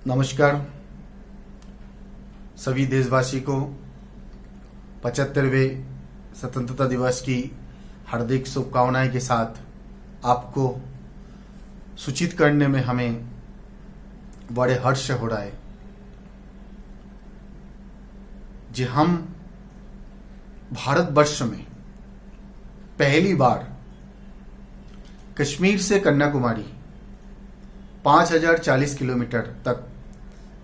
नमस्कार सभी देशवासी को 75वें स्वतंत्रता दिवस की हार्दिक शुभकामनाएं के साथ आपको सूचित करने में हमें बड़े हर्ष हो रहा है कि हम भारतवर्ष में पहली बार कश्मीर से कन्याकुमारी 5040 किलोमीटर तक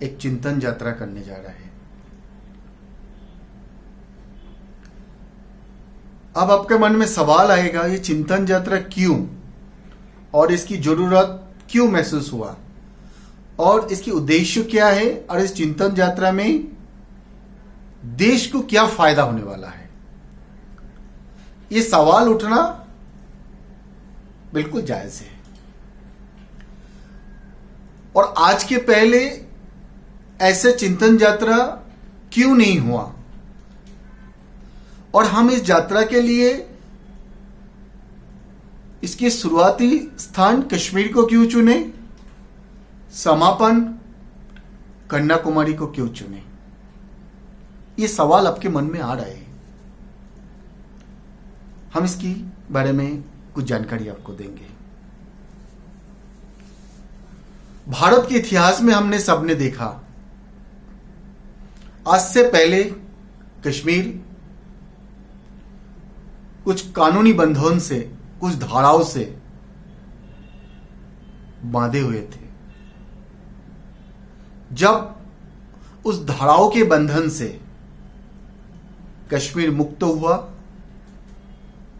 एक चिंतन यात्रा करने जा रहा है। अब आपके मन में सवाल आएगा, ये चिंतन यात्रा क्यों और इसकी जरूरत क्यों महसूस हुआ और इसकी उद्देश्य क्या है और इस चिंतन यात्रा में देश को क्या फायदा होने वाला है। ये सवाल उठना बिल्कुल जायज है और आज के पहले ऐसे चिंतन यात्रा क्यों नहीं हुआ और हम इस यात्रा के लिए इसके शुरुआती स्थान कश्मीर को क्यों चुने, समापन कन्याकुमारी को क्यों चुने। ये सवाल आपके मन में आ रहा है। हम इसकी बारे में कुछ जानकारी आपको देंगे। भारत के इतिहास में हमने सबने देखा, आज से पहले कश्मीर कुछ कानूनी बंधन से, कुछ धाराओं से बांधे हुए थे। जब उस धाराओं के बंधन से कश्मीर मुक्त हुआ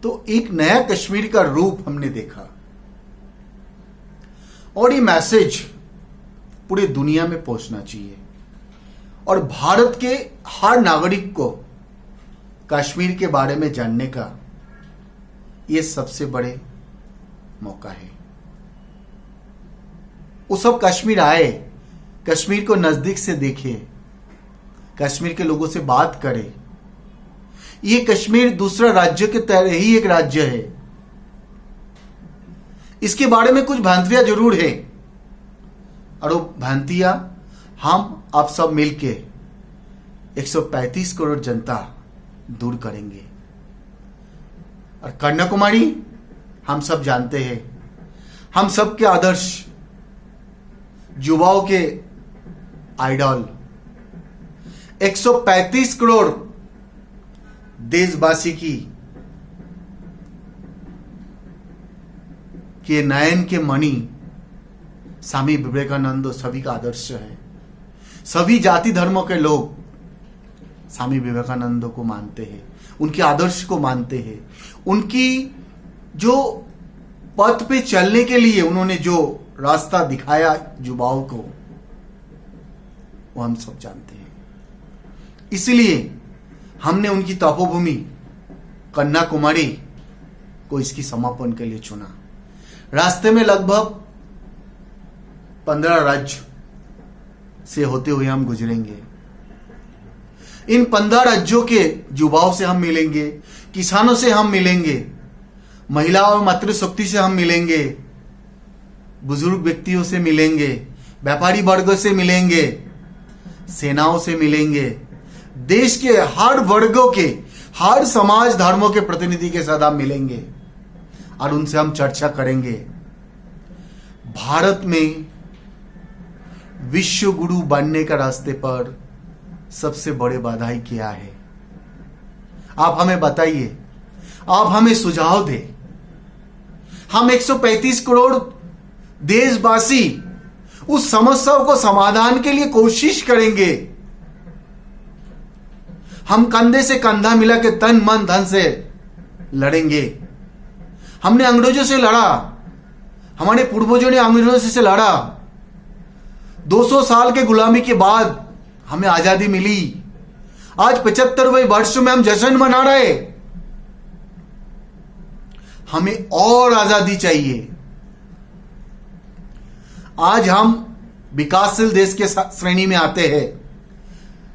तो एक नया कश्मीर का रूप हमने देखा और ये मैसेज पूरी दुनिया में पहुंचना चाहिए और भारत के हर नागरिक को कश्मीर के बारे में जानने का ये सबसे बड़े मौका है। वो सब कश्मीर आए, कश्मीर को नजदीक से देखे, कश्मीर के लोगों से बात करे। ये कश्मीर दूसरा राज्य के तरह ही एक राज्य है। इसके बारे में कुछ भ्रांतियां जरूर है और वो भ्रांतियां हम आप सब मिलके 135 करोड़ जनता दूर करेंगे। और कन्याकुमारी हम सब जानते हैं, हम सब के आदर्श, युवाओं के आइडल, 135 करोड़ देशवासी की के नयन के मणि स्वामी विवेकानंद सभी का आदर्श है। सभी जाति धर्मों के लोग स्वामी विवेकानंद को मानते हैं, उनके आदर्श को मानते हैं। उनकी जो पथ पे चलने के लिए उन्होंने जो रास्ता दिखाया युवाओं को, वो हम सब जानते हैं। इसलिए हमने उनकी तपोभूमि कन्याकुमारी को इसकी समापन के लिए चुना। रास्ते में लगभग 15 राज्य से होते हुए हम गुजरेंगे। इन 15 राज्यों के युवाओं से हम मिलेंगे, किसानों से हम मिलेंगे, महिला और मातृशक्ति से हम मिलेंगे, बुजुर्ग व्यक्तियों से मिलेंगे, व्यापारी वर्ग से मिलेंगे, सेनाओं से मिलेंगे, देश के हर वर्गों के, हर समाज धर्मों के प्रतिनिधि के साथ हम मिलेंगे और उनसे हम चर्चा करेंगे। भारत में विश्व गुरु बनने का रास्ते पर सबसे बड़े बाधाएं क्या है, आप हमें बताइए, आप हमें सुझाव दें। हम 135 करोड़ देशवासी उस समस्याओं को समाधान के लिए कोशिश करेंगे। हम कंधे से कंधा मिला के तन मन धन से लड़ेंगे। हमने अंग्रेजों से लड़ा, हमारे पूर्वजों ने अंग्रेजों से लड़ा। 200 साल के गुलामी के बाद हमें आजादी मिली। आज 75वें वर्ष में हम जश्न मना रहे। हमें और आजादी चाहिए। आज हम विकासशील देश के श्रेणी में आते हैं,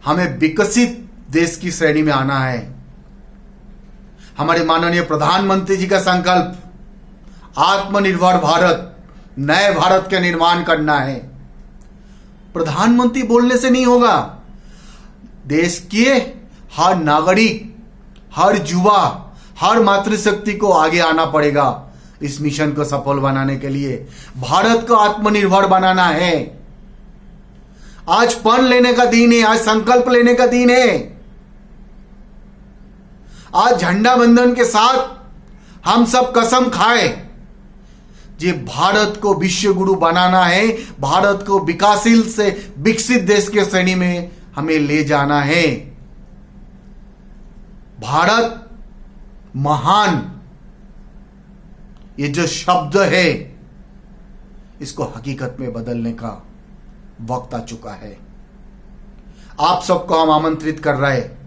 हमें विकसित देश की श्रेणी में आना है। हमारे माननीय प्रधानमंत्री जी का संकल्प आत्मनिर्भर भारत, नए भारत के निर्माण करना है। प्रधानमंत्री बोलने से नहीं होगा। देश के हर नागरिक, हर युवा, हर मातृशक्ति को आगे आना पड़ेगा इस मिशन को सफल बनाने के लिए। भारत को आत्मनिर्भर बनाना है। आज प्रण लेने का दिन है, आज संकल्प लेने का दिन है। आज झंडा बंधन के साथ हम सब कसम खाए जे भारत को विश्व गुरु बनाना है, भारत को विकासशील से विकसित देश के श्रेणी में हमें ले जाना है। भारत महान, ये जो शब्द है इसको हकीकत में बदलने का वक्त आ चुका है। आप सबको हम आमंत्रित कर रहे हैं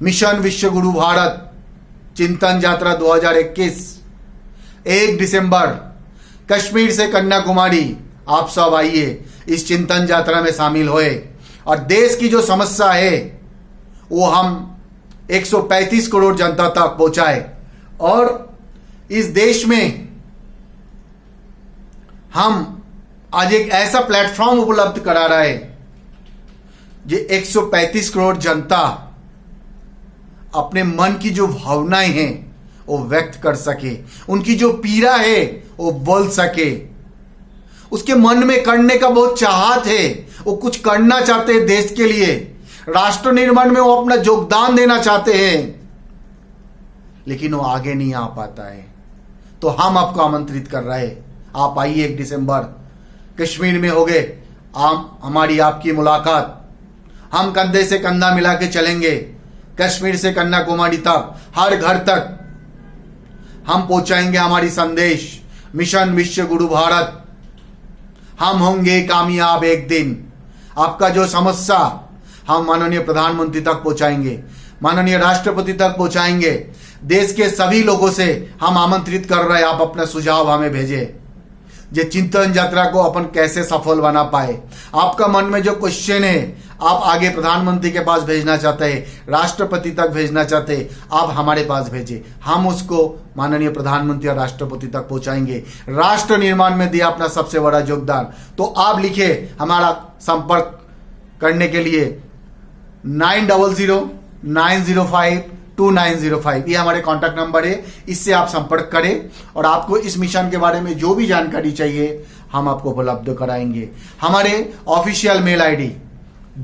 मिशन विश्व गुरु भारत चिंतन यात्रा 2021 1 दिसंबर कश्मीर से कन्याकुमारी। आप सब आइए इस चिंतन यात्रा में शामिल होए और देश की जो समस्या है वो हम 135 करोड़ जनता तक पहुंचाए और इस देश में हम आज एक ऐसा प्लेटफॉर्म उपलब्ध करा रहा है जो 135 करोड़ जनता अपने मन की जो भावनाएं हैं वो व्यक्त कर सके, उनकी जो पीड़ा है वो बोल सके। उसके मन में करने का बहुत चाहत है, वो कुछ करना चाहते हैं देश के लिए, राष्ट्र निर्माण में वो अपना योगदान देना चाहते हैं, लेकिन वो आगे नहीं आ पाता है। तो हम आपको आमंत्रित कर रहे हैं, आप आइए 1 दिसंबर कश्मीर में हो गए हमारी आपकी मुलाकात। हम कंधे से कंधा मिला के चलेंगे कश्मीर से कन्याकुमारी तक, हर घर तक हम पहुंचाएंगे हमारी संदेश मिशन विश्व गुरु भारत। हम होंगे कामयाब एक दिन। आपका जो समस्या हम माननीय प्रधानमंत्री तक पहुंचाएंगे, माननीय राष्ट्रपति तक पहुंचाएंगे। देश के सभी लोगों से हम आमंत्रित कर रहे हैं, आप अपना सुझाव हमें भेजें। ये चिंतन यात्रा को अपन कैसे सफल बना पाए, आपका मन में जो क्वेश्चन है आप आगे प्रधानमंत्री के पास भेजना चाहते हैं, राष्ट्रपति तक भेजना चाहते हैं, आप हमारे पास भेजें। हम उसको माननीय प्रधानमंत्री और राष्ट्रपति तक पहुंचाएंगे। राष्ट्र निर्माण में दिया अपना सबसे बड़ा योगदान। तो आप लिखिए, हमारा संपर्क करने के लिए 9009052905 ये हमारे कॉन्टैक्ट नंबर है। इससे आप संपर्क करें और आपको इस मिशन के बारे में जो भी जानकारी चाहिए हम आपको उपलब्ध कराएंगे। हमारे official mail ID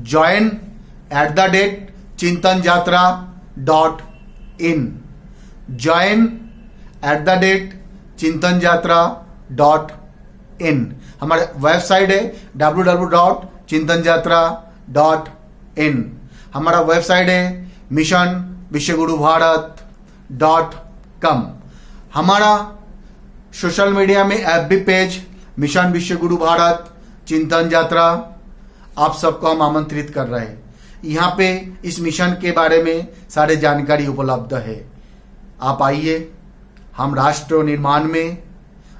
join@chintanjatra.in join@chintanjatra.in हमारे वेबसाइट है www.chintanjatra.in। हमारा वेबसाइट है मिशन विश्वगुरुभारत.com। हमारा सोशल मीडिया में FB पेज मिशन विश्व गुरु भारत चिंतन यात्रा। आप सबको हम आमंत्रित कर रहे हैं। यहाँ पे इस मिशन के बारे में सारे जानकारी उपलब्ध है। आप आइए, हम राष्ट्र निर्माण में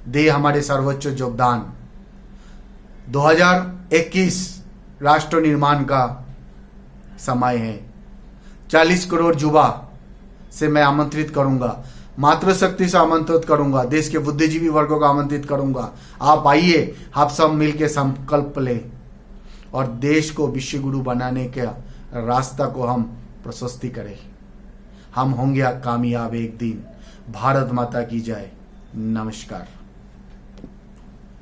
दे हमारे सर्वोच्च योगदान। 2021 राष्ट्र निर्माण का समय है। 40 करोड़ युवा से मैं आमंत्रित करूंगा, मातृशक्ति से आमंत्रित करूंगा, देश के बुद्धिजीवी वर्गों को आमंत्रित करूंगा। आप आइए, आप सब मिलकर संकल्प लें और देश को विश्व गुरु बनाने का रास्ता को हम प्रशस्ति करें। हम होंगे कामयाब एक दिन। भारत माता की जय। नमस्कार।